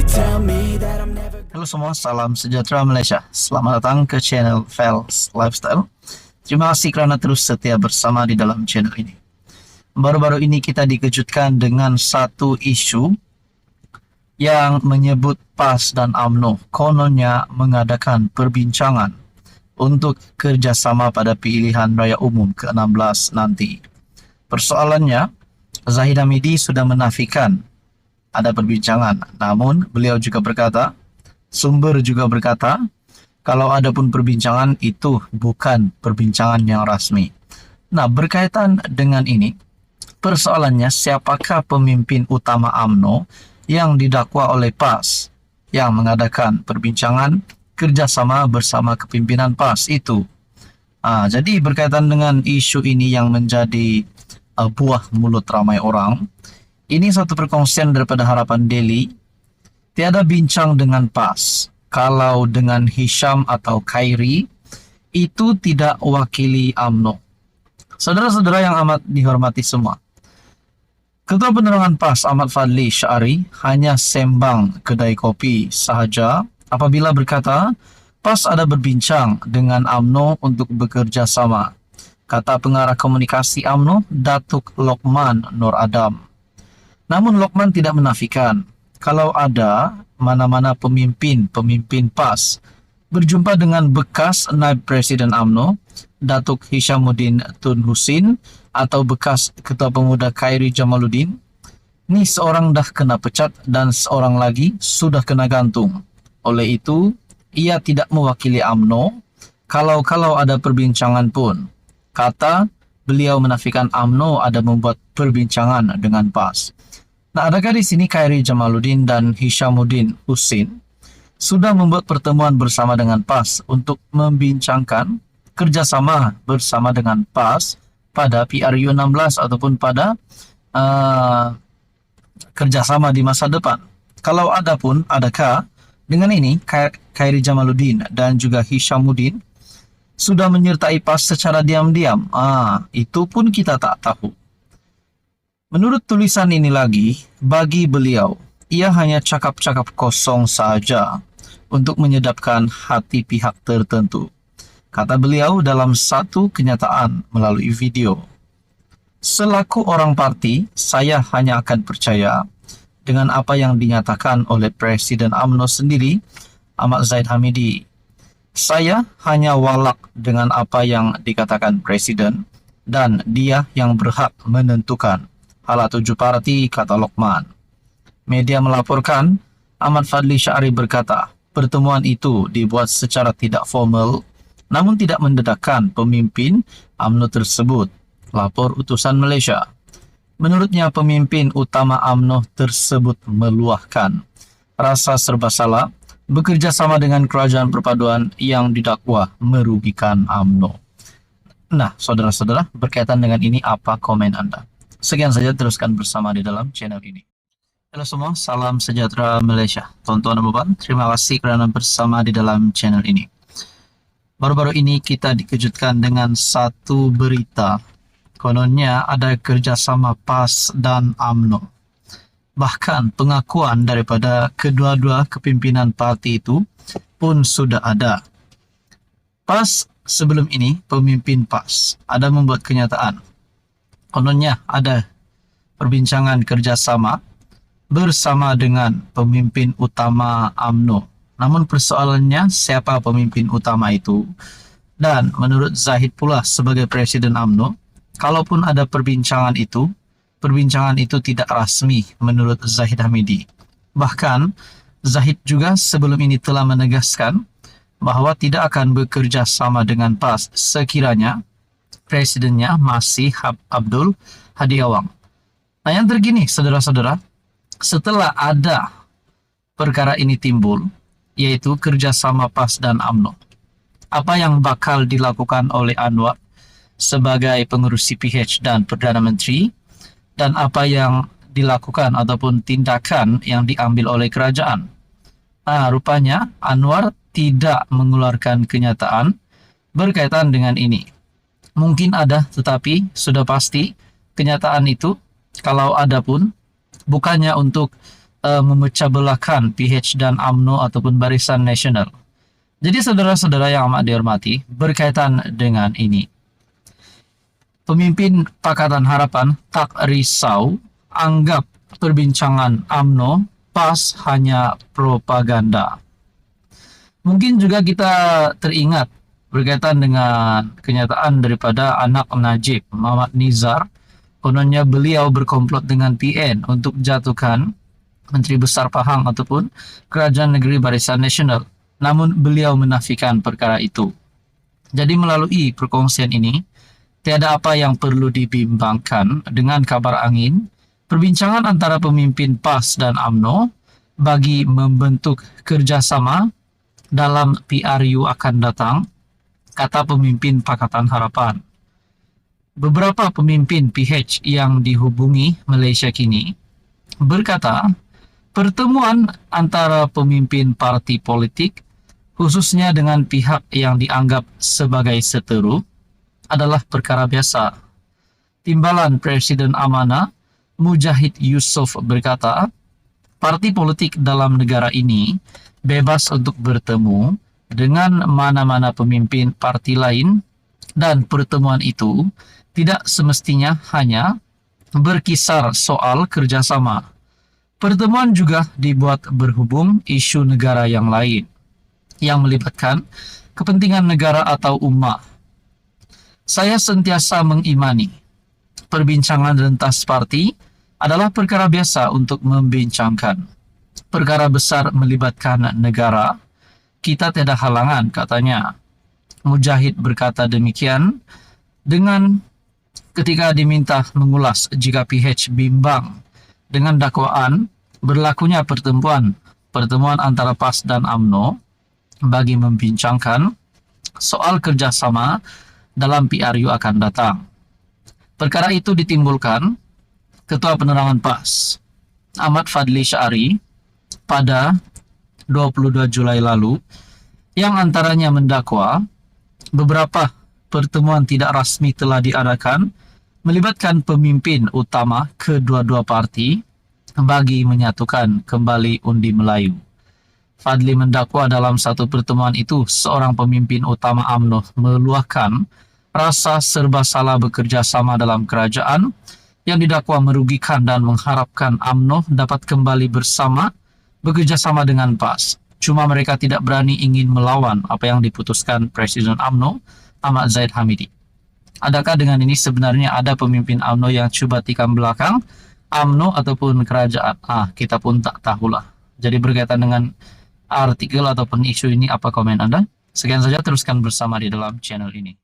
tell me that I'm never. Halo semua, salam sejahtera Malaysia. Selamat datang ke channel Fels Lifestyle. Terima kasih kerana terus setia bersama di dalam channel ini. Baru-baru ini kita dikejutkan dengan satu isu yang menyebut PAS dan UMNO kononnya mengadakan perbincangan untuk kerjasama pada pilihan raya umum ke-16 nanti. Persoalannya, Zahid Hamidi sudah menafikan ada perbincangan. Namun, beliau juga berkata, sumber juga berkata, kalau ada pun perbincangan itu bukan perbincangan yang rasmi. Nah, berkaitan dengan ini, persoalannya siapakah pemimpin utama UMNO yang didakwa oleh PAS yang mengadakan perbincangan kerjasama bersama kepimpinan PAS itu. Jadi berkaitan dengan isu ini yang menjadi buah mulut ramai orang, ini satu perkongsian daripada Harapan Daily. Tiada bincang dengan PAS kalau dengan Hisham atau Khairi itu tidak wakili UMNO. Saudara-saudara yang amat dihormati semua, Ketua Penerangan PAS Ahmad Fadli Syari hanya sembang kedai kopi sahaja apabila berkata PAS ada berbincang dengan UMNO untuk bekerja sama, kata pengarah komunikasi UMNO Datuk Lokman Nur Adam. Namun Lokman tidak menafikan kalau ada mana-mana pemimpin PAS berjumpa dengan bekas Naib Presiden UMNO Datuk Hishamuddin Tun Husin atau bekas Ketua Pemuda Khairi Jamaluddin. Ni seorang dah kena pecat dan seorang lagi sudah kena gantung. Oleh itu, ia tidak mewakili UMNO kalau ada perbincangan pun. Kata beliau menafikan UMNO ada membuat perbincangan dengan PAS. Nah, adakah di sini Khairi Jamaluddin dan Hishamuddin Husin sudah membuat pertemuan bersama dengan PAS untuk membincangkan kerjasama bersama dengan PAS pada PRU 16 ataupun pada kerjasama di masa depan? Kalau ada pun, adakah dengan ini Khairi Jamaluddin dan juga Hishamuddin sudah menyertai PAS secara diam-diam? Itu pun kita tak tahu. Menurut tulisan ini lagi, bagi beliau, ia hanya cakap-cakap kosong sahaja untuk menyedapkan hati pihak tertentu. Kata beliau dalam satu kenyataan melalui video, selaku orang parti, saya hanya akan percaya dengan apa yang dinyatakan oleh Presiden UMNO sendiri, Ahmad Zahid Hamidi. Saya hanya walak dengan apa yang dikatakan Presiden dan dia yang berhak menentukan. Hala tuju parti, kata Lokman. Media melaporkan, Ahmad Fadli Syari berkata, pertemuan itu dibuat secara tidak formal namun tidak mendedahkan pemimpin UMNO tersebut, lapor utusan Malaysia. Menurutnya, pemimpin utama UMNO tersebut meluahkan rasa serba salah bekerja sama dengan kerajaan perpaduan yang didakwa merugikan UMNO. Nah, saudara-saudara, berkaitan dengan ini apa komen Anda? Sekian saja, teruskan bersama di dalam channel ini. Halo semua, salam sejahtera Malaysia. Tuan-tuan dan puan, terima kasih kerana bersama di dalam channel ini. Baru-baru ini kita dikejutkan dengan satu berita. Kononnya ada kerjasama PAS dan UMNO. Bahkan pengakuan daripada kedua-dua kepimpinan parti itu pun sudah ada. PAS sebelum ini, pemimpin PAS ada membuat kenyataan. Kononnya ada perbincangan kerjasama bersama dengan pemimpin utama UMNO. Namun persoalannya siapa pemimpin utama itu? Dan menurut Zahid pula sebagai Presiden UMNO, kalaupun ada perbincangan itu tidak rasmi menurut Zahid Hamidi. Bahkan Zahid juga sebelum ini telah menegaskan bahawa tidak akan bekerja sama dengan PAS sekiranya Presidennya masih Abdul Hadi Awang. Nah, yang terkini, saudara-saudara, setelah ada perkara ini timbul, yaitu kerjasama PAS dan UMNO, apa yang bakal dilakukan oleh Anwar sebagai pengurus CPH dan Perdana Menteri, dan apa yang dilakukan ataupun tindakan yang diambil oleh kerajaan? Rupanya Anwar tidak mengeluarkan kenyataan berkaitan dengan ini. Mungkin ada, tetapi sudah pasti kenyataan itu, kalau ada pun, bukannya untuk memecah belahkan PH dan UMNO ataupun Barisan Nasional. Jadi saudara-saudara yang amat dihormati, berkaitan dengan ini, pemimpin Pakatan Harapan tak risau anggap perbincangan UMNO PAS hanya propaganda. Mungkin juga kita teringat berkaitan dengan kenyataan daripada anak Najib, Muhammad Nizar. Kononnya beliau berkomplot dengan PN untuk jatuhkan Menteri Besar Pahang ataupun Kerajaan Negeri Barisan Nasional. Namun beliau menafikan perkara itu. Jadi melalui perkongsian ini, tiada apa yang perlu dibimbangkan dengan kabar angin perbincangan antara pemimpin PAS dan UMNO bagi membentuk kerjasama dalam PRU akan datang, kata pemimpin Pakatan Harapan. Beberapa pemimpin PH yang dihubungi Malaysia kini berkata, pertemuan antara pemimpin parti politik, khususnya dengan pihak yang dianggap sebagai seteru, adalah perkara biasa. Timbalan Presiden Amanah, Mujahid Yusof berkata, parti politik dalam negara ini bebas untuk bertemu dengan mana-mana pemimpin parti lain dan pertemuan itu tidak semestinya hanya berkisar soal kerjasama. Pertemuan juga dibuat berhubung isu negara yang lain yang melibatkan kepentingan negara atau ummah. Saya sentiasa mengimani perbincangan rentas parti adalah perkara biasa untuk membincangkan perkara besar melibatkan negara. Kita tidak halangan, katanya. Mujahid berkata demikian dengan ketika diminta mengulas jika PH bimbang dengan dakwaan berlakunya pertemuan antara PAS dan UMNO bagi membincangkan soal kerjasama dalam PRU akan datang. Perkara itu ditimbulkan Ketua Penerangan PAS Ahmad Fadli Syari pada 22 Julai lalu, yang antaranya mendakwa beberapa pertemuan tidak rasmi telah diadakan melibatkan pemimpin utama kedua-dua parti bagi menyatukan kembali undi Melayu. Fadli mendakwa dalam satu pertemuan itu seorang pemimpin utama UMNO meluahkan rasa serba salah bekerja sama dalam kerajaan yang didakwa merugikan dan mengharapkan UMNO dapat kembali bekerja sama dengan PAS. Cuma mereka tidak berani ingin melawan apa yang diputuskan Presiden UMNO, Ahmad Zahid Hamidi. Adakah dengan ini sebenarnya ada pemimpin UMNO yang coba tikam belakang UMNO ataupun kerajaan? Kita pun tak tahulah. Jadi berkaitan dengan artikel ataupun isu ini, apa komen Anda? Sekian saja, teruskan bersama di dalam channel ini.